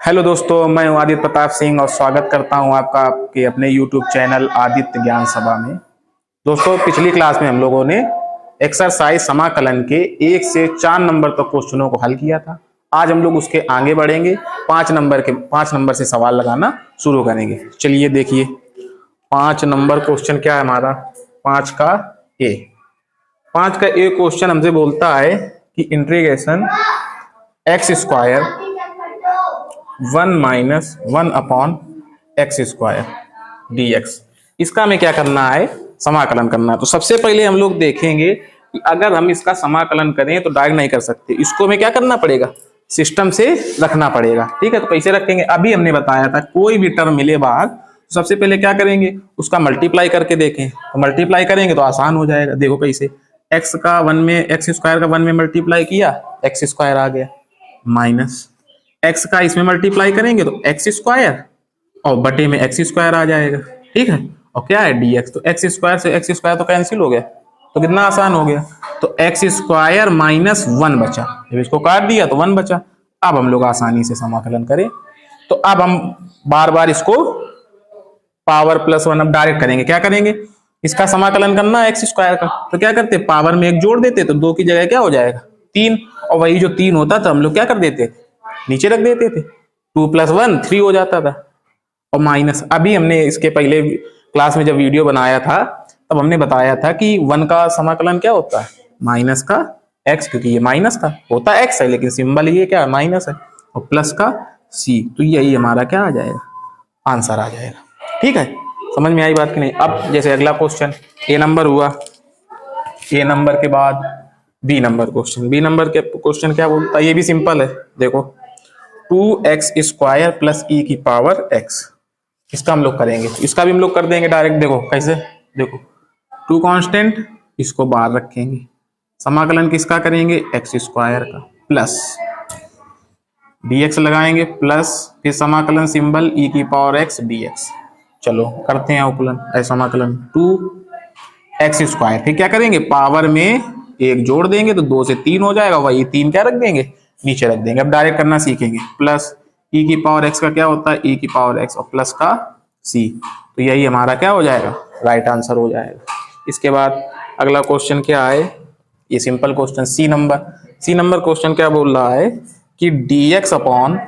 Hello दोस्तों, मैं हूं आदित्य प्रताप सिंह और स्वागत करता हूं आपका आपके अपने YouTube चैनल आदित्य ज्ञान सभा में। दोस्तों, पिछली क्लास में हम लोगों ने एक्सरसाइज समाकलन के 1 से 4 नंबर तक क्वेश्चनों को हल किया था। आज हम लोग उसके आगे बढ़ेंगे, 5 नंबर से सवाल लगाना शुरू करेंगे। चलिए देखिए, 5 नंबर क्वेश्चन क्या है हमारा। 5 का ए क्वेश्चन हमसे बोलता है कि integration x square 1 minus 1 upon x square dx, इसका हमें क्या करना है, समाकलन करना है। तो सबसे पहले हम लोग देखेंगे कि अगर हम इसका समाकलन करें तो डायरेक्ट नहीं कर सकते, इसको हमें क्या करना पड़ेगा, सिस्टम से रखना पड़ेगा। ठीक है, तो कैसे रखेंगे, अभी हमने बताया था कोई भी टर्म मिले बाहर तो सबसे पहले क्या करेंगे, उसका मल्टीप्लाई करके देखें। तो मल्टीप्लाई करेंगे तो आसान हो जाएगा। देखो कैसे, एक्स स्क्वायर का 1 में मल्टीप्लाई किया, एक्स स्क्वायर आ गया, माइनस एक्स का इसमें मल्टीप्लाई करेंगे तो एक्स स्क्वायर और बटे में एक्स स्क्वायर आ जाएगा। ठीक है, और क्या है dx, तो एक्स स्क्वायर से एक्स स्क्वायर तो कैंसिल हो गया, तो कितना आसान हो गया। तो एक्स स्क्वायर माइनस 1 बचा, जब इसको काट दिया तो 1 बचा। अब हम लोग आसानी से समाकलन करें, तो अब हम बार बार इसको पावर प्लस 1 अब डायरेक्ट करेंगे। क्या करेंगे, इसका समाकलन करना है एक्स स्क्वायर का, तो क्या करते, पावर में 1 जोड़ देते तो 2 की जगह क्या हो जाएगा 3, और वही जो 3 होता था हम लोग क्या कर देते, नीचे रख देते थे। 2 + 1 3 हो जाता था, और माइनस अभी हमने इसके पहले क्लास में जब वीडियो बनाया था तब हमने बताया था कि 1 का समाकलन क्या होता है, माइनस का x, क्योंकि ये माइनस का होता है x है लेकिन सिंबल ये क्या है, माइनस है, और प्लस का c, तो यही हमारा क्या आ जाएगा, आंसर आ जाएगा। ठीक है, समझ में आई बात कि नहीं। अब जैसे अगला क्वेश्चन ए नंबर हुआ, ए नंबर के बाद B number question. B number के क्वेश्चन क्या बोलता है, ये भी सिंपल है। देखो 2x स्क्वायर प्लस e की पावर x, इसका हम लोग करेंगे, इसका भी हम लोग कर देंगे डायरेक्ट। देखो कैसे, देखो 2 कांस्टेंट, इसको बाहर रखेंगे, समाकलन किसका करेंगे, एक्स स्क्वायर का, प्लस dx लगाएंगे, प्लस फिर समाकलन सिंबल e की पावर x dx। चलो करते हैं अवकलन, समाकलन 2x स्क्वायर, फिर क्या करेंगे, पावर में 1 जोड़ देंगे तो 2 से 3 हो जाएगा, वही 3 क्या रख देंगे, नीचे रख देंगे। अब डायरेक्ट करना सीखेंगे, प्लस e की पावर x का क्या होता है, e की पावर x और प्लस का c, तो यही हमारा क्या हो जाएगा, राइट आंसर हो जाएगा। इसके बाद अगला क्वेश्चन क्या है, ये simple question C number question क्या बोल रहा है कि dx अपॉन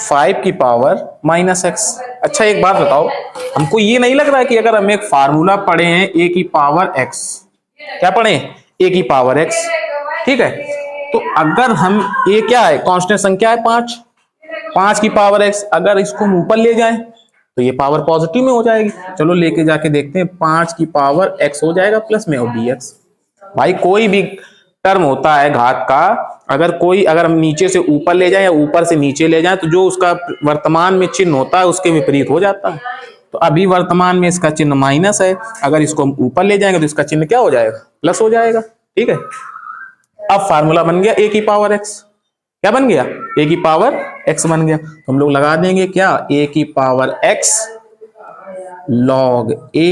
5 की पावर -x। अच्छा एक बात बताओ, हमको ये नहीं लग रहा है कि अगर हम एक फार्मूला पढ़े हैं a की पावर x, क्या पढ़े, a की पावर x, ठीक है, तो अगर हम ये क्या है, कांस्टेंट संख्या है 5 की पावर x, अगर इसको हम ऊपर ले जाएं तो ये पावर पॉजिटिव में हो जाएगी। चलो लेके जाके देखते हैं, 5 की पावर x हो जाएगा प्लस में और dx। भाई कोई भी टर्म होता है घात का, अगर हम नीचे से ऊपर ले जाएं या ऊपर से नीचे ले जाएं तो जो उसका वर्तमान में चिन्ह होता है उसके विपरीत हो जाता है। तो अभी वर्तमान में इसका चिन्ह माइनस है, अगर इसको हम ऊपर ले जाएंगे तो इसका चिन्ह क्या हो जाएगा, प्लस हो जाएगा। ठीक है, अब फार्मूला बन गया a की पावर x, क्या बन गया, a की पावर x बन गया। तो हम लोग लगा देंगे क्या, a की power x log a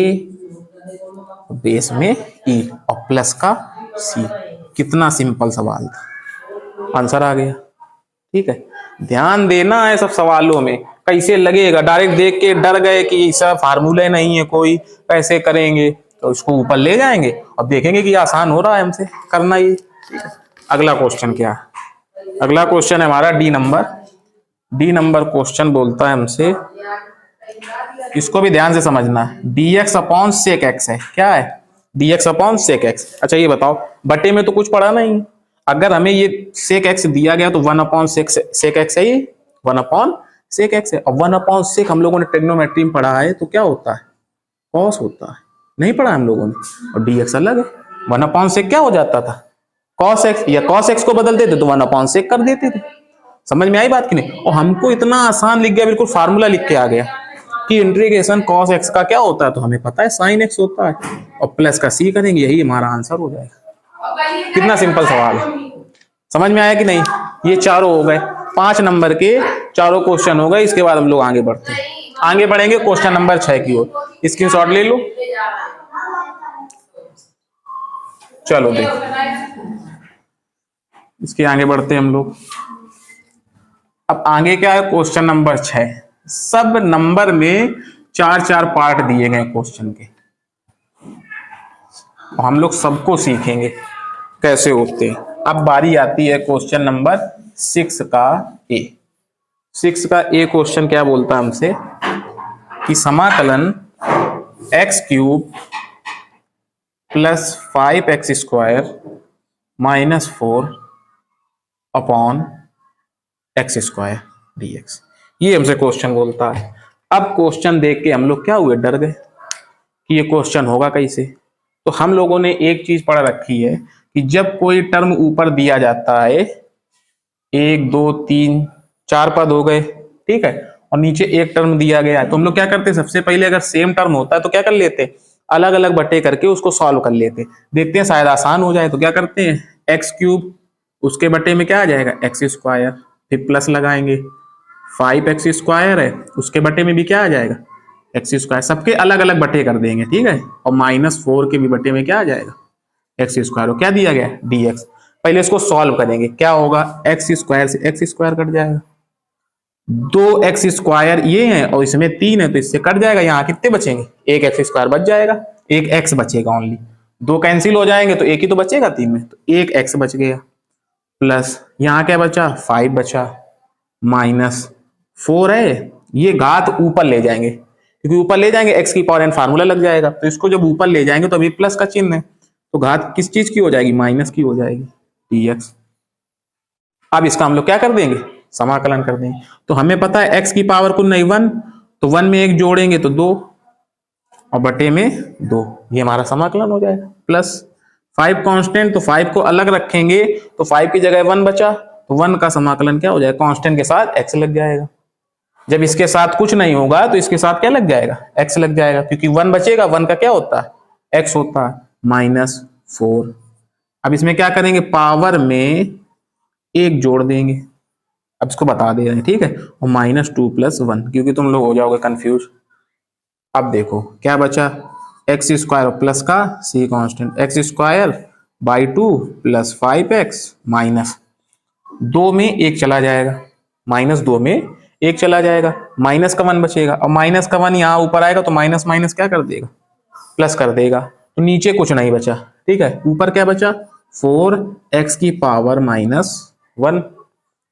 base में e और प्लस का c। कितना सिंपल सवाल था, आंसर आ गया। ठीक है, ध्यान देना है सब सवालों में, कैसे लगेगा, डायरेक्ट देख के डर गए कि सब फार्मूले नहीं है कोई, कैसे करेंगे, तो इसको ऊपर ले जाएंगे अब देखेंगे कि आसान हो रहा है हमसे करना ये। अगला क्वेश्चन क्या है, अगला क्वेश्चन है हमारा डी नंबर क्वेश्चन बोलता है हमसे, इसको भी ध्यान से समझना है, dx अपॉन सेक x है, क्या है, dx अपॉन सेक x। अच्छा ये बताओ, बटे में तो कुछ पढ़ा नहीं, अगर हमें ये सेक x दिया गया तो 1 अपॉन सेक x है, ये 1 अपॉन सेक x है, और 1 अपॉन सेक हम लोगों ने ट्रिग्नोमेट्री में पढ़ा है तो क्या होता है, कॉस होता है, नहीं पढ़ा हम लोगों ने, और dx अलग है। 1 अपॉन सेक क्या हो जाता था, कॉस x, या कॉस x को बदल देते तो 1 अपॉन सेक कर देते थे। समझ में आई बात कि नहीं। और हमको इतना आसान लिख गया, बिल्कुल फार्मूला लिख के आ गया कि इंटीग्रेशन कॉस x का क्या होता है, तो हमें पता है साइन x होता है, और प्लस का c करेंगे, यही हमारा आंसर हो जाएगा। कितना सिंपल सवाल है, समझ में आया कि नहीं। ये चारों हो गए, 5 नंबर के चारों क्वेश्चन हो गए। इसके बाद हम लोग आगे बढ़ते हैं, आगे बढ़ेंगे क्वेश्चन नंबर 6 की ओर। स्क्रीनशॉट ले लो, चलो देखो इसके आगे बढ़ते हैं हम लोग। अब आगे क्या है, क्वेश्चन नंबर 6। सब नंबर में 4-4 पार्ट दिए गए क्वेश्चन के, हम लोग सबको सीखेंगे कैसे होते हैं। अब बारी आती है क्वेश्चन नंबर 6 का ए। 6 का ए क्वेश्चन क्या बोलता है हमसे कि समाकलन x³ plus 5x² minus 4 upon x² dx, ये हमसे क्वेश्चन बोलता है। अब क्वेश्चन देख के हम लोग क्या हुए, डर गए कि ये क्वेश्चन होगा कैसे। तो हम लोगों ने एक चीज पढ़ रखी है कि जब कोई टर्म ऊपर दिया जाता है, 1 2 3 4 पद हो गए, ठीक है, और नीचे एक टर्म दिया गया है, तो हम लोग क्या करते हैं, सबसे पहले अगर सेम टर्म होता है तो क्या कर लेते, अलग अलग बटे करके उसको सॉल्व कर लेते, देखते हैं शायद आसान हो जाए। तो क्या करते हैं, x³ उसके बटे में क्या आ जाएगा, x², फिर प्लस लगाएंगे, 5x² है उसके बटे में भी क्या आ जाएगा, x², सबके अलग अलग बटे कर देंगे, ठीक है, और -4 के भी बटे में क्या आ जाएगा, x², और क्या दिया गया, dx। पहले इसको सॉल्व करेंगे, क्या होगा, x² से x² कट जाएगा, 2x² ये है और इसमें 3 है तो इससे कट जाएगा, यहाँ कितने बचेंगे, एक x² बच जाएगा, एक x बचेगा ओनली, 2 कैंसिल हो जाएंगे तो एक ही तो बचेगा 3 में, तो एक x बच गया, प्लस यहाँ क्या बचा, 5 बचा, -4 है, ये घात ऊपर ले जाएंगे क्योंकि ऊपर ले जाएंगे x की पावर n फार्मूला लग जाएगा, तो इसको जब ऊपर ले जाएंगे तो अभी प्लस का चिन्ह है, तो घात किस चीज की हो जाएगी, माइनस की हो जाएगी, dx। अब इसका हम लोग क्या कर देंगे, समाकलन कर देंगे। तो हमें पता है x की पावर कुल नहीं 1, तो 1 में 1 जोड़ेंगे तो 2 और बटे में 2, ये हमारा समाकलन हो जाएगा। प्लस 5 कांस्टेंट, तो 5 को अलग रखेंगे तो 5 की जगह 1 बचा, तो 1 का समाकलन क्या हो जाएगा, कांस्टेंट के साथ x लग जाएगा। जब इसके साथ कुछ नहीं होगा तो इसके साथ क्या लग जाएगा, x लग जाएगा, क्योंकि 1 बचेगा, 1 का क्या होता है, x होता है, -4। अब इसमें क्या करेंगे, पावर में 1 जोड़ देंगे, अब इसको बता दे रहे हैं, ठीक है, और -2 + 1, क्योंकि तुम लोग हो जाओगे कंफ्यूज। अब देखो क्या बचा, x² प्लस का c constant, x²/2 + 5x minus 2 में 1 चला जाएगा, -2 में 1 चला जाएगा, माइनस का 1 बचेगा, और माइनस का 1 यहाँ ऊपर आएगा तो माइनस माइनस क्या कर देगा, प्लस कर देगा, तो नीचे कुछ नहीं बचा, ठीक है, ऊपर क्या बचा, 4x की पावर -1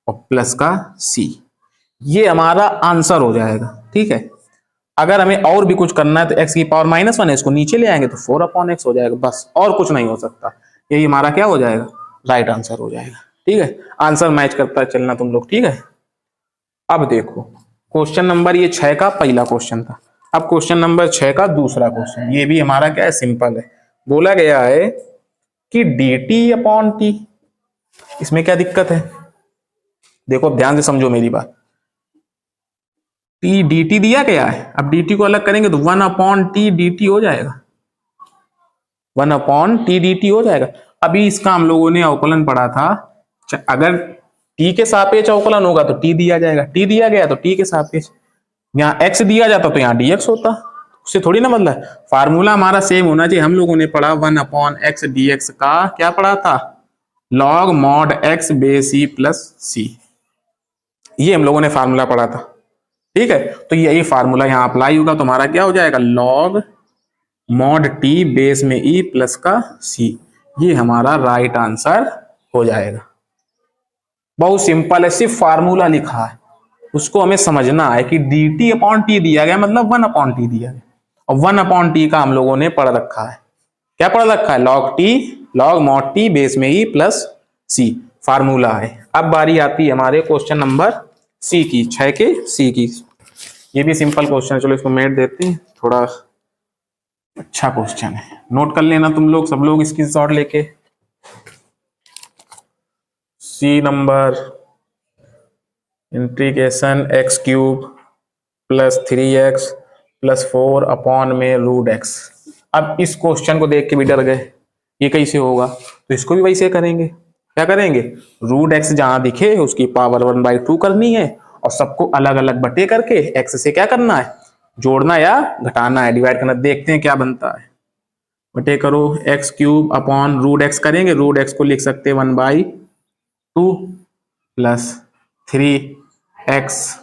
और प्लस का c, ये हमारा आंसर हो जाएगा, ठीक है। अगर हमें और भी कुछ करना है तो x की पावर -1 है, इसको नीचे ले आएंगे तो 4/x हो जाएगा, बस और कुछ नहीं हो सकता, यही हमारा क्या हो जाएगा, राइट आंसर हो जाएगा, ठीक है। आंसर मैच करता है चलना तुम लोग, ठीक है। अब देखो क्वेश्चन नंबर ये 6 का पहला क्वेश्चन था, अब क्वेश्चन नंबर 6 का दूसरा क्वेश्चन, ये भी हमारा क्या है, सिंपल है। बोला गया है कि dt/t, इसमें क्या दिक्कत है, देखो ध्यान से समझो मेरी बात, t dt दिया गया है, अब dt को अलग करेंगे तो 1/t dt हो जाएगा, 1/t dt हो जाएगा। अभी इसका हम लोगों ने अवकलन पढ़ा था, अगर t के सापेक्ष अवकलन होगा तो t दिया जाएगा, t दिया गया तो t के सापेक्ष, यहाँ x दिया जाता तो यहाँ dx होता, उससे थोड़ी ना मतलब है, फार्मूला हमारा सेम होना चाहिए। हम लोगों ने पढ़ा 1/x dx का क्या पढ़ा था, log mod x base e plus c, ये हम लोगों ने फार्मूला पढ़ा था, ठीक है। तो यही फार्मूला यहाँ अप्लाई होगा तो हमारा क्या हो जाएगा, log mod t बेस में e प्लस का c, ये हमारा राइट आंसर हो जाएगा। बहुत सिंपल है, सिर्फ फार्मूला लिखा है, उसको हमें समझना है कि dt/t दिया गया मतलब 1/t दिया गया, और 1/t का हम लोगों ने पढ़ रखा है, क्या पढ़ रखा है, log mod t बेस में e प्लस c, फार्मूला है। अब बारी आती है हमारे क्वेश्चन नंबर सी की, 6 के सी की, ये भी सिंपल क्वेश्चन है, चलो इसको मेट देते हैं, थोड़ा अच्छा क्वेश्चन है, नोट कर लेना तुम लोग, सब लोग स्क्रीनशॉट लेके। C number integration x³ + 3x + 4 upon में √x। अब इस क्वेश्चन को देख के भी डर गए, ये कैसे होगा, तो इसको भी वैसे करेंगे, क्या करेंगे, √x जहां दिखे उसकी पावर 1/2 करनी है, और सबको अलग अलग बटे करके x से क्या करना है, जोड़ना या घटाना है, डिवाइड करना, देखते हैं क्या बनता है। बटे करो x³ अपॉन √x करेंगे, √x को लिख सकते हैं 1/2 2 प्लस 3x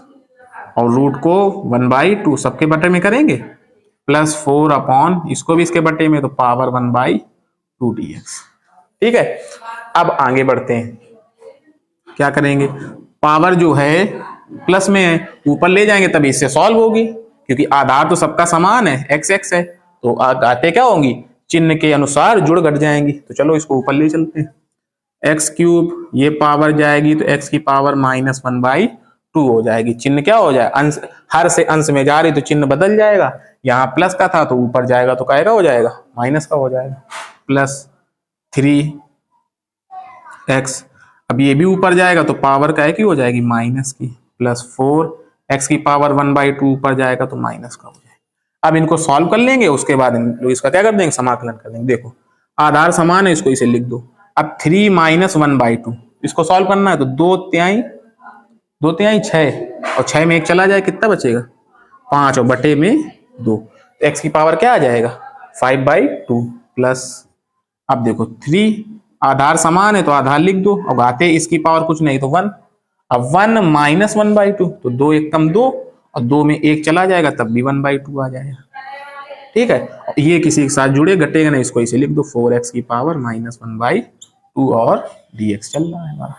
और रूट को 1/2 सबके बटे में करेंगे प्लस 4 अपॉन इसको भी इसके बटे में तो पावर 1/2 dx। ठीक है, अब आगे बढ़ते हैं। क्या करेंगे, पावर जो है प्लस में है ऊपर ले जाएंगे तभी इससे सॉल्व होगी, क्योंकि आधार तो सबका समान है, एक्स एक्स है, तो आते क्या होंगी, चिन्ह के अनुसार जुड़ घट जाएंगी। तो चलो इसको ऊपर ले चलते हैं। एक्स क्यूब ये पावर जाएगी तो एक्स की पावर -1/2 हो जाएगी। चिन्ह क्या हो जाए, अंश, हर से अंश में जा रही तो चिन्ह बदल जाएगा। यहाँ प्लस का था तो ऊपर जाएगा तो काय का हो जाएगा, माइनस का हो जाएगा। प्लस 3x, अब ये भी ऊपर जाएगा तो पावर काय की हो जाएगी, माइनस की। प्लस 4x की पावर 1/2 ऊपर जाएगा तो माइनस का हो जाएगा। अब इनको सॉल्व कर लेंगे, उसके बाद इसका क्या कर देंगे, समाकलन कर देंगे। देखो आधार समान है, इसको इसे लिख दो। अब 3 - 1/2 इसको सॉल्व करना है तो 2 तिहाई 6 और 6 में 1 चला जाए, कितना बचेगा 5 और बटे में 2। एक्स की पावर क्या आ जाएगा 5/2 प्लस, अब देखो 3 आधार समान है तो आधार लिख दो, अब आते इसकी पावर कुछ नहीं तो 1। अब 1 - 1/2 तो 2 एक कम 2 और 2 में 1 चला जाएगा तब भी 1/2 आ जाएगा। ठीक है, ये किसी के साथ जुड़े घटेगा नहीं, इसको इसे लिख दो 4x की पावर -1/2 और dx चल रहा है हमारा।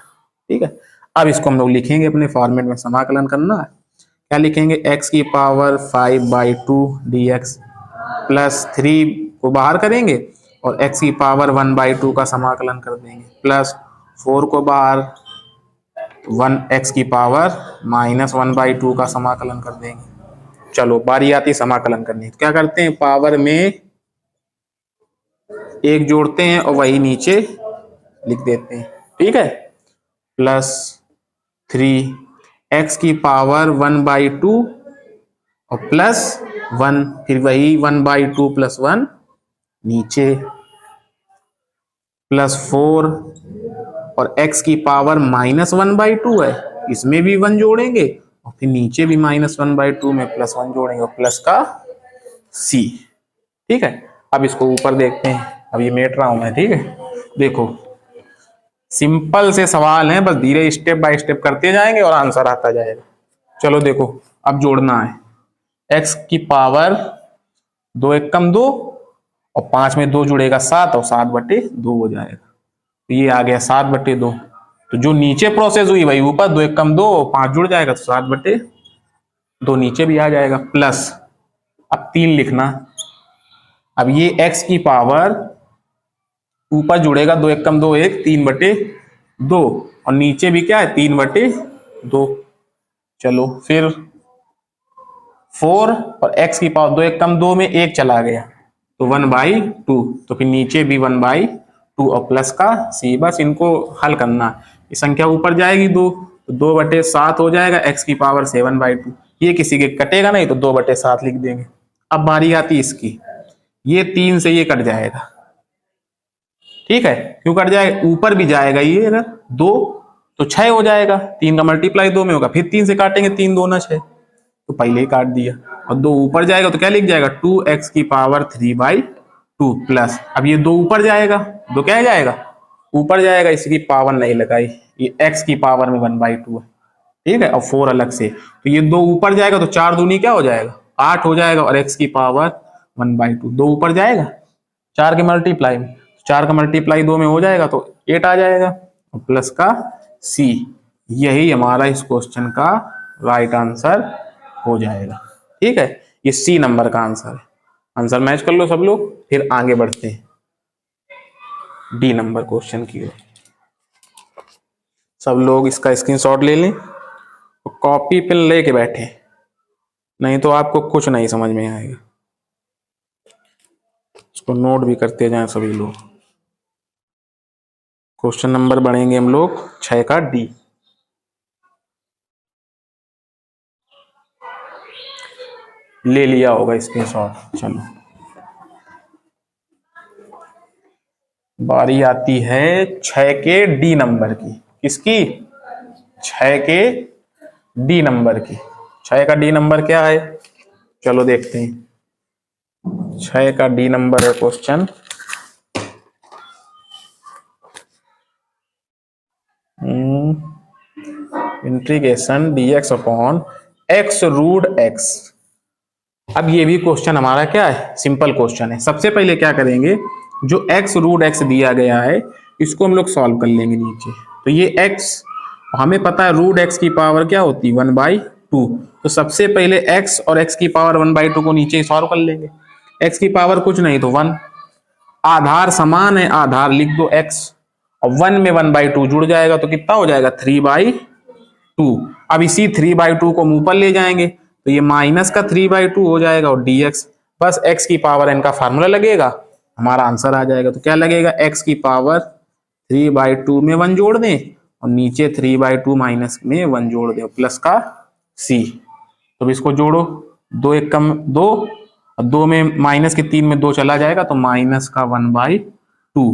ठीक है, अब इसको हम लोग लिखेंगे अपने फॉर्मेट में, समाकलन करना है। क्या लिखेंगे, x की पावर 5/2 dx प्लस 3 को बाहर करेंगे और x की पावर 1/2 का समाकलन कर देंगे प्लस 4 को बाहर 1x की पावर -1/2 का समाकलन कर देंगे। चलो बारी आती समाकलन करनी, तो क्या करते हैं, पावर में 1 जोड़ते हैं और वही नीचे लिख देते हैं। ठीक है, प्लस 3x की पावर 1/2 और प्लस 1, फिर वही 1/2 प्लस 1 नीचे, प्लस 4 और x की पावर -1/2 है, इसमें भी 1 जोड़ेंगे और फिर नीचे भी -1/2 में प्लस 1 जोड़ेंगे और प्लस का c। ठीक है, अब इसको ऊपर देखते हैं, अब ये मेट रहा हूं मैं। ठीक है, देखो सिंपल से सवाल है, बस धीरे स्टेप बाय स्टेप करते जाएंगे और आंसर आता जाएगा। चलो देखो, अब जोड़ना है, x की पावर 2 एक कम 2 और 5 में 2 जुड़ेगा 7 और 7/2 हो जाएगा, तो ये आ गया 7/2। तो जो नीचे प्रोसेस हुई वही ऊपर, 2 एक कम 2 और 5 जुड़ जाएगा तो 7/2 नीचे भी आ जाएगा। प्लस अब 3 लिखना, अब ये x की पावर ऊपर जुड़ेगा 2 एक कम 2 1 3/2 और नीचे भी क्या है 3/2। चलो फिर 4 और x की पावर 2 एक कम 2 में 1 चला गया तो 1/2, तो फिर नीचे भी 1/2 और प्लस का c। बस इनको हल करना, ये संख्या ऊपर जाएगी 2 तो 2/7 हो जाएगा, x की पावर 7/2। ये किसी के कटेगा नहीं तो 2/7 लिख देंगे। अब बारी आती इसकी, ये 3 से ये कट जाएगा। ठीक है, क्यों कट जाएगा, ऊपर भी जाएगा ये, अगर 2 तो 6 हो जाएगा, 3 का मल्टीप्लाई 2 में होगा, फिर 3 से काटेंगे, 3 2 ना 6, तो पहले ही काट दिया। और 2 ऊपर जाएगा तो क्या लिख जाएगा 2x की पावर 3/2 प्लस, अब ये 2 ऊपर जाएगा, 2 क्या जाएगा ऊपर जाएगा, इसकी पावर नहीं लगाई, ये x की पावर में 1/2 है। ठीक है, और 4 अलग से, तो ये 2 ऊपर जाएगा तो 4 दूनी क्या हो जाएगा 8 हो जाएगा और x की पावर 1/2, 2 ऊपर जाएगा 4 के मल्टीप्लाई में, 4 का मल्टीप्लाई 2 में हो जाएगा तो 8 आ जाएगा और प्लस का c। यही हमारा इस क्वेश्चन का राइट आंसर हो जाएगा। ठीक है, ये सी नंबर का आंसर है। आंसर मैच कर लो सब लोग, फिर आगे बढ़ते हैं डी नंबर क्वेश्चन की ओर। सब लोग इसका स्क्रीनशॉट ले लें और कॉपी पेन लेके बैठे, नहीं तो आपको कुछ नहीं समझ में आएगा। इसको नोट भी करते जाएं सभी लोग। क्वेश्चन नंबर बढ़ेंगे हम लोग 6 का डी। ले लिया होगा स्क्रीनशॉट। चलो बारी आती है 6 के डी नंबर की। किसकी, 6 के डी नंबर की। 6 का डी नंबर क्या है, चलो देखते हैं। 6 का डी नंबर है question. Integration dx upon x root x। अब ये भी क्वेश्चन हमारा क्या है, सिंपल क्वेश्चन है। सबसे पहले क्या करेंगे, जो x रूट x दिया गया है इसको हम लोग सॉल्व कर लेंगे नीचे। तो ये x, हमें पता है रूट x की पावर क्या होती है 1/2। तो सबसे पहले x और x की पावर 1/2 को नीचे सॉल्व कर लेंगे। x की पावर कुछ नहीं तो 1, आधार समान है, आधार लिख दो x, और 1 में 1/2 जुड़ जाएगा तो कितना हो जाएगा 3/2। अब इसी 3/2 को मुंह पर ले जाएंगे तो ये माइनस का 3/2 हो जाएगा, और dx बस x की पावर n का फार्मूला लगेगा, हमारा आंसर आ जाएगा। तो क्या लगेगा, x की पावर 3/2 में 1 जोड़ दें और नीचे 3/2 माइनस में 1 जोड़ दें, प्लस का c। तो इसको जोड़ो, 2 1 कम 2, और 2 में माइनस के 3 में 2 चला जाएगा तो माइनस का 1/2,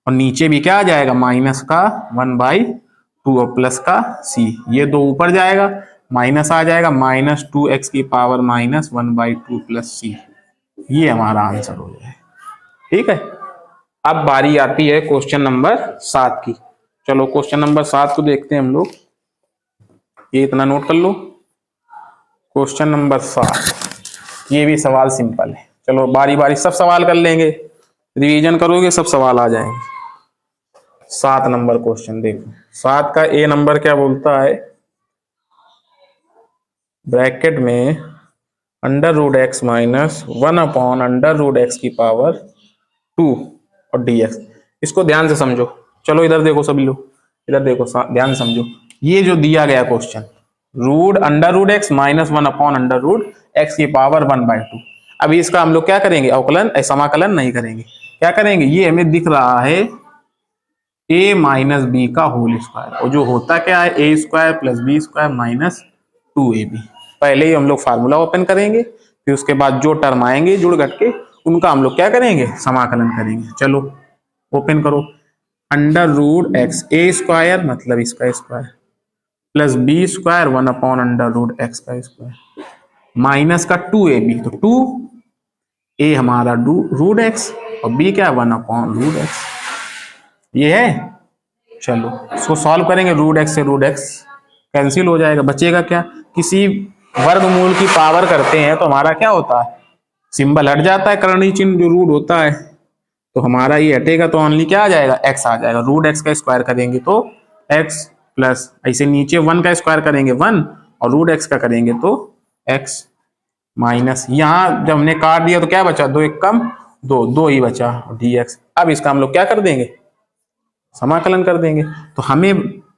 और नीचे भी क्या आ जाएगा माइनस का 1/2 और प्लस का c। ये 2 ऊपर जाएगा, माइनस आ जाएगा, -2x की पावर -1/2 प्लस c। ये हमारा आंसर हो जाएगा। ठीक है, अब बारी आती है क्वेश्चन नंबर 7 की। चलो क्वेश्चन नंबर 7 को देखते हैं हम लोग, ये इतना नोट कर लो। क्वेश्चन नंबर 7, ये भी सवाल सिंपल है। चलो बारी बारी सब सवाल कर लेंगे, रिवीजन करोगे सब सवाल आ जाएंगे। 7 नंबर क्वेश्चन देखो, 7 का ए नंबर क्या बोलता है, ब्रैकेट में √x माइनस 1 अपॉन √x की पावर 2 और dx। इसको ध्यान से समझो। चलो इधर देखो सभी लोग, इधर देखो, ध्यान से समझो। ये जो दिया गया question, √x minus 1 upon √x की पावर 1/2। अभी इसका हम लोग क्या करेंगे, अवकलन समाकलन नहीं करेंगे। क्या करेंगे, ये हमें दिख रहा है a माइनस बी का होल स्क्वायर, और जो होता क्या है a² plus b² minus 2ab। पहले ही हम लोग फार्मूला ओपन करेंगे, फिर उसके बाद जो टर्म आएंगे जुड़ घट के उनका हम लोग क्या करेंगे, समाकलन करेंगे। चलो ओपन करो, √x a² मतलब इसका square plus b² 1 upon √x का स्क्वायर माइनस का 2ab। तो 2a हमारा √x और b क्या 1 अपॉन √x, ये है। चलो इसको सॉल्व करेंगे, √x से √x कैंसिल हो जाएगा, बचेगा क्या, किसी वर्गमूल की पावर करते हैं तो हमारा क्या होता है, सिंबल हट जाता है, कर्णीय चिन्ह जो रूट होता है, तो हमारा ये हटेगा तो ओनली क्या आ जाएगा, x आ जाएगा। √x का स्क्वायर करेंगे तो x प्लस ऐसे नीचे 1 का स्क्वायर करेंगे 1, और √x का करेंगे तो x माइनस, यहाँ जब हमने काट दिया तो क्या बचा, 2 1 कम 2, 2 ही बचा dx। अब इसका हम लोग क्या कर देंगे, समाकलन कर देंगे। तो हमें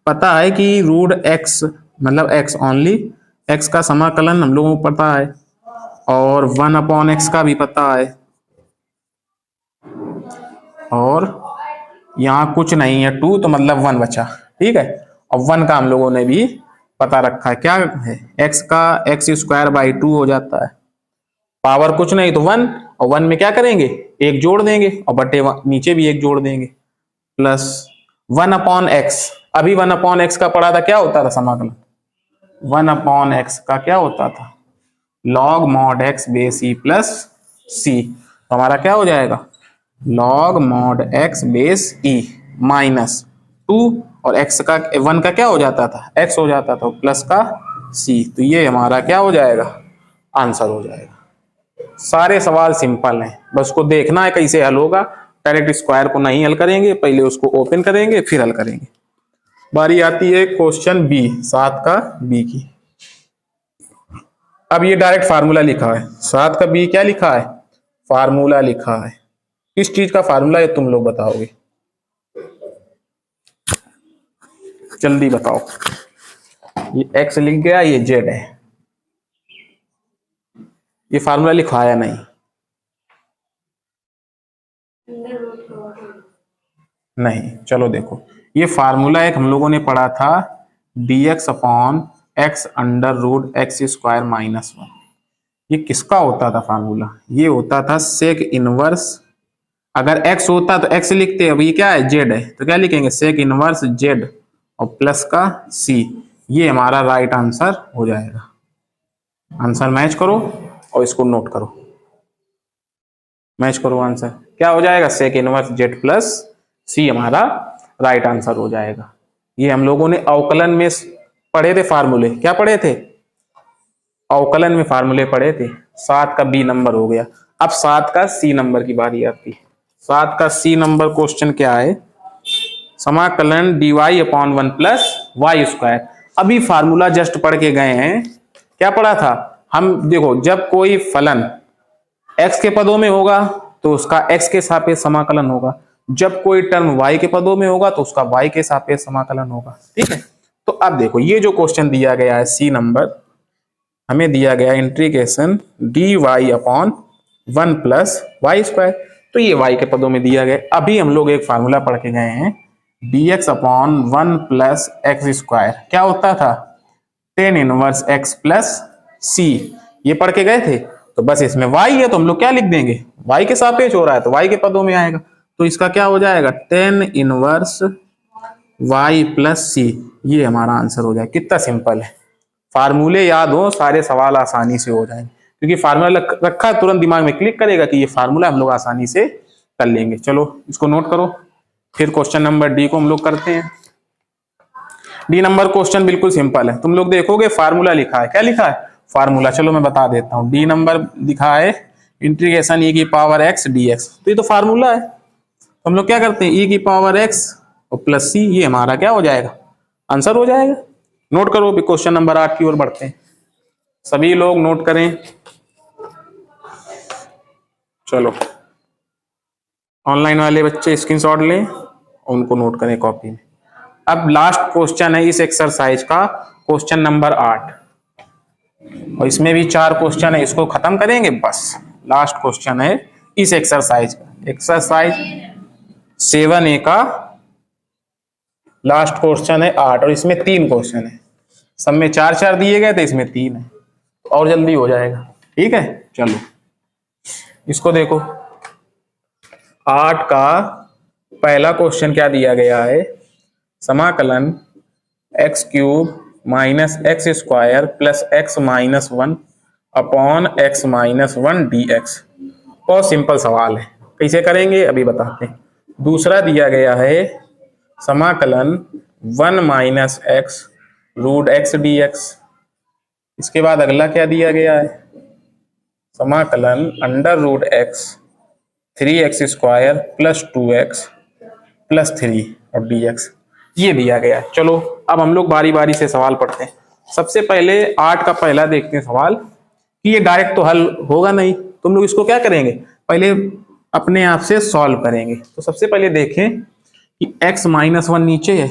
पता है कि √x मतलब x ओनली, x का समाकलन हम लोगों को पता है, और 1 अपॉन x का भी पता है, और यहाँ कुछ नहीं है 2 तो मतलब 1 बचा। ठीक है, और 1 का हम लोगों ने भी पता रखा है, क्या है x का x² 2 हो जाता है, पावर कुछ नहीं तो 1, और 1 में क्या करेंगे 1 जोड़ देंगे, और बटे नीचे भी 1 जोड़ देंगे, प्लस 1 अपॉन x। अभी 1 अपॉन x का पढ़ा था, क्या होता था समाकलन, 1 अपॉन x का क्या होता था, log mod x base e plus c। तो हमारा क्या हो जाएगा, log mod x base e minus 2, और x का 1 का क्या हो जाता था, x हो जाता था, प्लस का c। तो ये हमारा क्या हो जाएगा, आंसर हो जाएगा। सारे सवाल सिंपल हैं, बस को देखना है कैसे हल होगा। डायरेक्ट स्क्वायर को नहीं हल करेंगे, पहले उसको ओपन करेंगे फिर हल करेंगे। बारी आती है क्वेश्चन बी, 7 का बी की। अब ये डायरेक्ट फार्मूला लिखा है, 7 का बी क्या लिखा है, फार्मूला लिखा है। किस चीज का फार्मूला है तुम लोग बताओगे, जल्दी बताओ। ये x लिख गया, ये z है, ये फार्मूला लिखवाया नहीं, नहीं। चलो देखो, ये फार्मूला एक हम लोगों ने पढ़ा था, dx upon x √x² minus 1। ये किसका होता था फार्मूला, ये होता था सेक इनवर्स, अगर x होता तो x लिखते, अब ये क्या है z है तो क्या लिखेंगे सेक इनवर्स z और प्लस का c। ये हमारा राइट आंसर हो जाएगा। आंसर मैच करो और इसको नोट करो, मैच करो आंसर क्या हो जाएगा, sec inverse z plus c हमारा राइट आंसर हो जाएगा। ये हम लोगों ने अवकलन में पढ़े थे फार्मूले, क्या पढ़े थे, अवकलन में फार्मूले पढ़े थे। 7 का बी नंबर हो गया। अब 7 का सी नंबर की बारी आती है। 7 का सी नंबर क्वेश्चन क्या है, समाकलन dy upon 1 plus Y square. अभी फार्मूला जस्ट पढ़ के गए हैं, क्या पढ़ा था हम, देखो जब कोई फलन x के पदों में होगा तो उसका x के सापेक्ष समाकलन होगा, जब कोई टर्म y के पदों में होगा तो उसका y के सापेक्ष समाकलन होगा। ठीक है, तो अब देखो ये जो क्वेश्चन दिया गया है सी नंबर, हमें दिया गया integration dy upon 1 plus Y square, तो ये y के पदों में दिया गया। अभी हम लोग एक फार्मूला पढ़ के गए हैं dx upon 1 plus x square, क्या होता था, tan inverse x plus c, ये पढ़ के गए थे। तो बस इसमें y है तो हम लोग क्या लिख देंगे, y के सापेक्ष हो रहा है तो y के पदों में आएगा, तो इसका क्या हो जाएगा tan inverse y plus c, ये हमारा आंसर हो जाएगा। कितना सिंपल है, फार्मूले याद हो सारे सवाल आसानी से हो जाएंगे, क्योंकि फार्मूला रखा तुरंत दिमाग में क्लिक करेगा कि ये फार्मूला हम लोग आसानी से कर लेंगे। चलो इसको नोट करो, फिर क्वेश्चन नंबर डी को हम लोग करते हैं। डी नंबर क्वेश्चन बिल्कुल सिंपल है, तुम लोग देखोगे फार्मूला लिखा है, क्या लिखा है, फार्मूला। चलो मैं बता देता हूँ, डी नंबर लिखा है इंटीग्रेशन e की पावर x dx, तो ये तो फार्मूला है। तो हम लोग क्या करते हैं, e की पावर x और प्लस c, ये हमारा क्या हो जाएगा, आंसर हो जाएगा। नोट करो, भी क्वेश्चन नंबर 8 की ओर बढ़ते हैं, सभी लोग नोट करें। चलो ऑनलाइन वाले बच्चे स्क्रीनशॉट लें और उनको नोट करें कॉपी में। अब लास्ट क्वेश्चन है इस एक्सरसाइज का, क्वेश्चन नंबर 8, और इसमें भी 4 क्वेश्चन है, इसको खत्म करेंगे बस। लास्ट क्वेश्चन है इस एक्सरसाइज का, एक्सरसाइज 7A का लास्ट क्वेश्चन है 8, और इसमें 3 क्वेश्चन है, सब में 4-4 दिए गए थे, इसमें 3 है, और जल्दी हो जाएगा। ठीक है, चलो इसको देखो। 8 का पहला क्वेश्चन क्या दिया गया है, समाकलन x cube minus x square plus x minus 1 upon x minus 1 dx। बहुत सिंपल सवाल है, कैसे करेंगे अभी बताते हैं। दूसरा दिया गया है समाकलन 1 minus x root x dx। इसके बाद अगला क्या दिया गया है, समाकलन under root x 3x square plus 2x plus 3 और dx, ये दिया गया है। चलो अब हम लोग बारी बारी से सवाल पढ़ते हैं। सबसे पहले 8 का पहला देखते हैं सवाल, कि ये डायरेक्ट तो हल होगा नहीं, तुम लोग इसको क्या करेंगे, पहले अपने आप से सॉल्व करेंगे। तो सबसे पहले देखें कि x माइनस 1 नीचे है,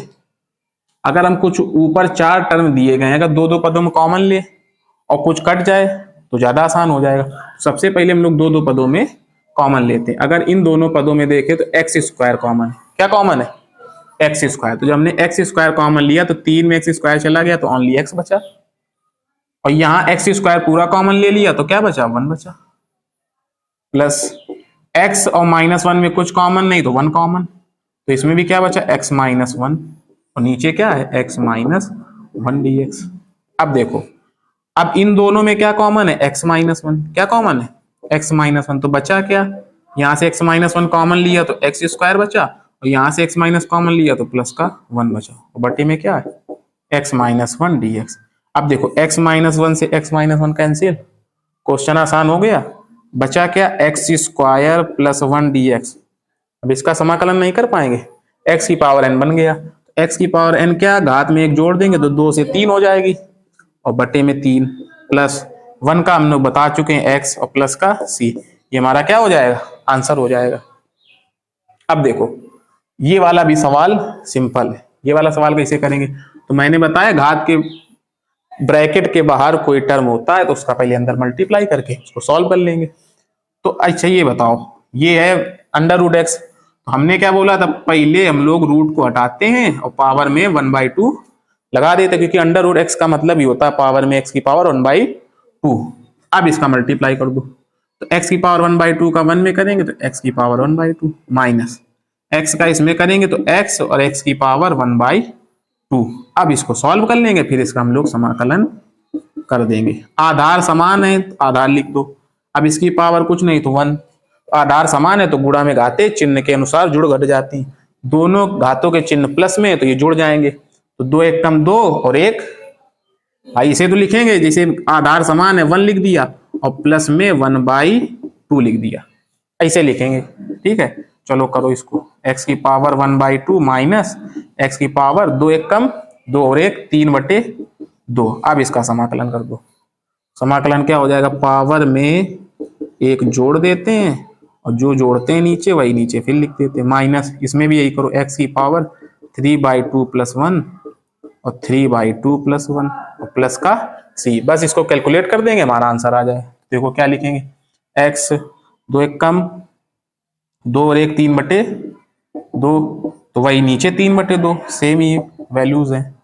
अगर हम कुछ ऊपर 4 टर्म दिए गए हैं, अगर 2-2 पदों में कॉमन ले और कुछ कट जाए तो ज्यादा आसान हो जाएगा। सबसे पहले हम लोग 2-2 पदों में कॉमन लेते हैं। अगर इन दोनों पदों में देखें तो एक्स स्क्वायर कॉमन है, क्या कॉमन है, एक्स स्क्वायर। तो जब हमने एक्स स्क्वायर कॉमन लिया तो 3 में एक्स स्क्वायर चला गया तो ओनली एक्स बचा, और यहाँ एक्स स्क्वायर पूरा कॉमन ले लिया तो क्या बचा, 1 बचा, प्लस एक्स और माइनस 1 में कुछ कॉमन नहीं तो 1 कॉमन, तो इसमें भी क्या बचा, एक्स माइनस 1, और नीचे क्या है, एक्स माइनस 1 dx। अब देखो, अब इन दोनों में क्या कॉमन है, एक्स माइनस 1, क्या कॉमन है, एक्स माइनस 1, तो बचा क्या, यहाँ से एक्स माइनस 1 कॉमन लिया तो एक्स स्क्वायर बचा, और यहाँ से एक्स माइनस कॉमन लिया तो प्लस का 1 बचा, और बटे में क्या है, एक्स माइनस 1 dx। अब देखो एक्स माइनस 1 से एक्स माइनस 1 कैंसिल, क्वेश्चन आसान हो गया, बचा क्या, एक्स स्क्वायर प्लस 1 dx। अब इसका समाकलन नहीं कर पाएंगे, एक्स की पावर n बन गया, एक्स की पावर n क्या, घात में 1 जोड़ देंगे तो 2 से 3 हो जाएगी, और बटे में 3 प्लस 1 का हम लोग बता चुके हैं x और प्लस का c, ये हमारा क्या हो जाएगा, आंसर हो जाएगा। अब देखो ये वाला भी सवाल सिंपल है, ये वाला सवाल कैसे करेंगे, तो मैंने बताया घात के ब्रैकेट के बाहर कोई टर्म होता है तो उसका पहले अंदर मल्टीप्लाई करके उसको सॉल्व कर लेंगे। तो अच्छा ये बताओ, ये है अंडर रूट एक्स, तो हमने क्या बोला था, पहले हम लोग रूट को हटाते हैं और पावर में 1/2 लगा देते, क्योंकि अंडर रूट एक्स का मतलब ही होता है पावर में x की पावर 1/2। अब इसका मल्टीप्लाई कर दो, तो x की पावर 1/2 का 1 में करेंगे तो x की पावर 1/2 माइनस x का इसमें करेंगे तो x और x की पावर 1/2। अब इसको सॉल्व कर लेंगे, फिर इसका हम लोग समाकलन कर देंगे। आधार समान है तो आधार लिख दो, अब इसकी पावर कुछ नहीं तो 1, आधार समान है तो गुणा में घाते चिन्ह के अनुसार जुड़ घट जाती हैं, दोनों घातों के चिन्ह प्लस में तो ये जुड़ जाएंगे, तो 2 एकम 2 और 1 भाई इसे तो लिखेंगे जैसे आधार समान है 1 लिख दिया और प्लस में 1/2 लिख दिया, ऐसे लिखेंगे। ठीक है, चलो करो इसको। x की पावर 1/2 माइनस x की पावर 2 एकम 2 और 1 3/2। अब इसका समाकलन कर दो। समाकलन क्या हो जाएगा, पावर में एक जोड़ देते हैं और जो जोड़ते हैं नीचे वही नीचे फिर लिख देते हैं, माइनस इसमें भी यही करो, x की पावर 3/2 + 1 और 3/2 + 1 और प्लस का c। बस इसको कैलकुलेट कर देंगे, हमारा आंसर आ जाए। देखो क्या लिखेंगे, x 2 एकम 2 और 1 3/2, तो वही नीचे 3/2 सेम ही वैल्यूज हैं,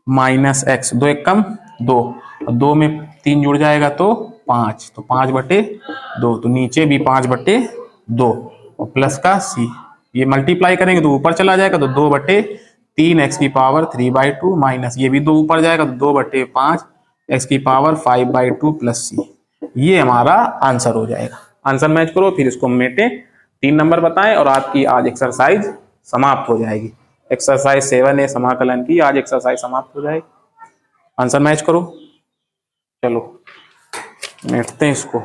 माइनस x 2 एकम 2 और 2 में 3 जुड़ जाएगा तो 5, तो 5/2, तो नीचे भी 5/2 और प्लस का c। ये मल्टीप्लाई करेंगे तो ऊपर चला जाएगा तो 2/3 x की पावर 3/2 माइनस ये भी 2 ऊपर जाएगा तो 2/5 x की पावर 5/2 प्लस c। ये हमारा आंसर हो जाएगा। आंसर मैच करो, फिर इसको मेटे 3 नंबर बताएं और आपकी आज एक्सरसाइज समाप्त हो जाएगी। एक्सरसाइज 7 है समाकलन की, आज एक्सरसाइज समाप्त हो जाएगी। आंसर मैच करो। चलो मेटते हैं इसको।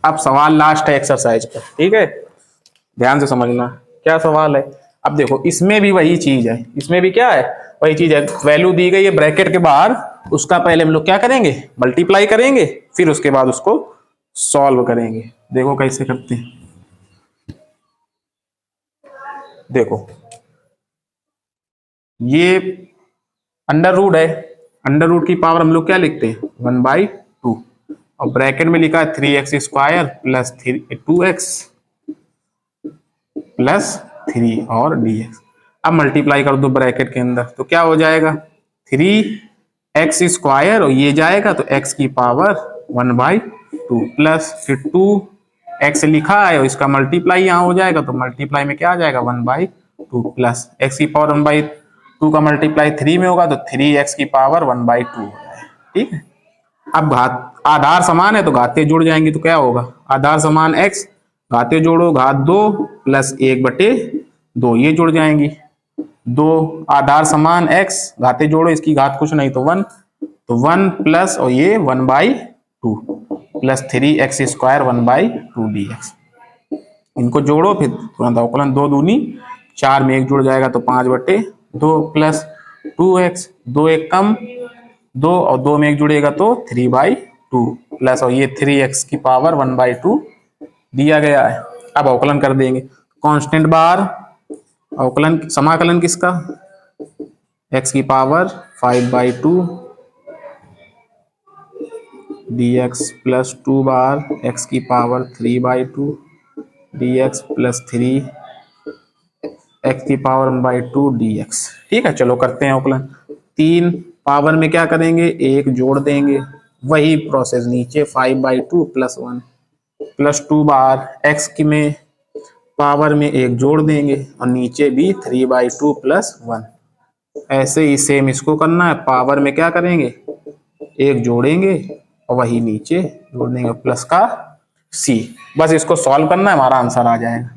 अब सवाल लास्ट है एक्सरसाइज का, ठीक है, ध्यान से समझना क्या सवाल है। अब देखो इसमें भी वही चीज है, इसमें भी क्या है, वही चीज है। वैल्यू दी गई है ब्रैकेट के बाहर, उसका पहले हम लोग क्या करेंगे, मल्टीप्लाई करेंगे, फिर उसके बाद उसको सॉल्व करेंगे। देखो कैसे करते हैं, देखो ये अंडर रूट है, अंडर रूट की पावर हम लोग क्या लिखते हैं 1/2 और ब्रैकेट में लिखा है 3x² प्लस 2x प्लस 3 और dx। अब मल्टीप्लाई कर दो ब्रैकेट के अंदर तो क्या हो जाएगा 3x² और ये जाएगा तो x की पावर 1/2 प्लस फिर 2x लिखा है और इसका मल्टीप्लाई यहाँ हो जाएगा तो मल्टीप्लाई में क्या आ जाएगा 1/2 प्लस x की पावर 1/2 का मल्टीप्लाई 3 में होगा तो 3x की पावर 1/2 हो जाएगा। ठीक है, अब घात आधार समान है तो घाते जुड़ जाएंगे तो क्या होगा, आधार समान x घाते जोड़ो घात 2 प्लस 1/2 ये जुड़ जाएंगी। 2 आधार समान x घाते जोड़ो इसकी घात कुछ नहीं तो 1, तो 1 प्लस और ये 1/2 प्लस 3x² 1/2 dx। इनको जोड़ो फिर तुरंत अवकलन 2 दूनी 4 में 1 जुड़ जाएगा तो 5/2 प्लस 2x 2 एक कम 2 और 2 में 1 जुड़ेगा तो 3/2 प्लस और ये 3x की पावर 1/2 दिया गया है। अब अवकलन कर देंगे, कांस्टेंट बार अवकलन समाकलन किसका, x की पावर 5/2 dx प्लस 2 बार x की पावर 3/2 dx प्लस 3 x की पावर 1/2 dx। ठीक है, चलो करते हैं अवकलन। 3 पावर में क्या करेंगे, 1 जोड़ देंगे, वही प्रोसेस नीचे 5/2 प्लस 1 प्लस 2 बार x की में पावर में 1 जोड़ देंगे और नीचे भी 3/2 प्लस 1। ऐसे ही सेम इसको करना है, पावर में क्या करेंगे 1 जोड़ेंगे और वही नीचे जोड़ देंगे प्लस का c। बस इसको सॉल्व करना है, हमारा आंसर आ जाएगा।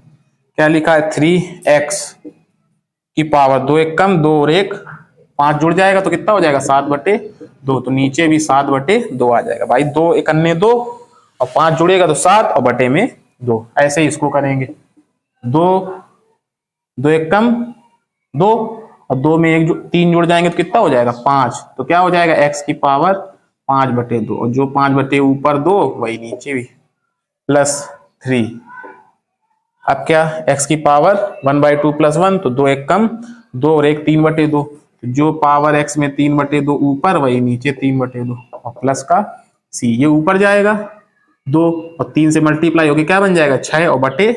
क्या लिखा है 3x की पावर 2 एक कम 2 और 1 5 जुड़ जाएगा तो कितना हो जाएगा 7/2, तो नीचे भी 7/2 आ जाएगा। भाई 2 एक अन्य 2 और 5 जुड़ेगा तो 7 और बटे में 2। ऐसे ही इसको करेंगे, 2 एक कम 2 और 2 में 3 जुड़ जाएंगे तो कितना हो जाएगा 5, तो क्या हो जाएगा x की पावर 5/2 और जो 5/2 ऊपर 2 वही नीचे भी प्लस 3। अब क्या x की पावर 1/2 प्लस 1 तो 2 एक कम 2 और 1 3/2, तो जो पावर x में 3/2 ऊपर वही नीचे 3/2 और प्लस का c। ये ऊपर जाएगा 2 और 3 से मल्टीप्लाई होके क्या बन जाएगा 6 और बटे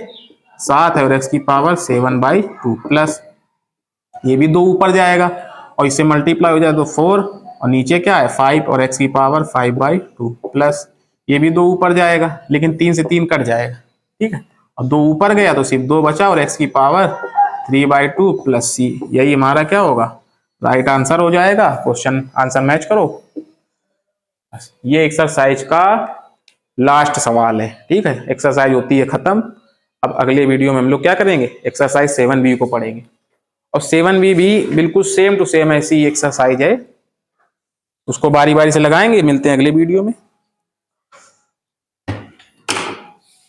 7 है और x की पावर 7/2 प्लस ये भी 2 ऊपर जाएगा और इससे मल्टीप्लाई हो जाए तो 4 और नीचे क्या है 5 और x की पावर 5/2 प्लस ये भी 2 ऊपर जाएगा लेकिन 3 से 3 कट जाएगा। ठीक है, और 2 ऊपर गया तो सिर्फ 2 बचा और x की पावर 3/2 प्लस c। यही हमारा क्या होगा राइट आंसर हो जाएगा। क्वेश्चन आंसर मैच करो। ये एक्सरसाइज का लास्ट सवाल है। ठीक है, एक्सरसाइज होती है खत्म। अब अगले वीडियो में हम लोग क्या करेंगे एक्सरसाइज 7b को पढ़ेंगे। और 7B भी बिल्कुल सेम टू सेम ऐसी एक्सरसाइज है, उसको बारी बारी से लगाएंगे। मिलते हैं अगले वीडियो में।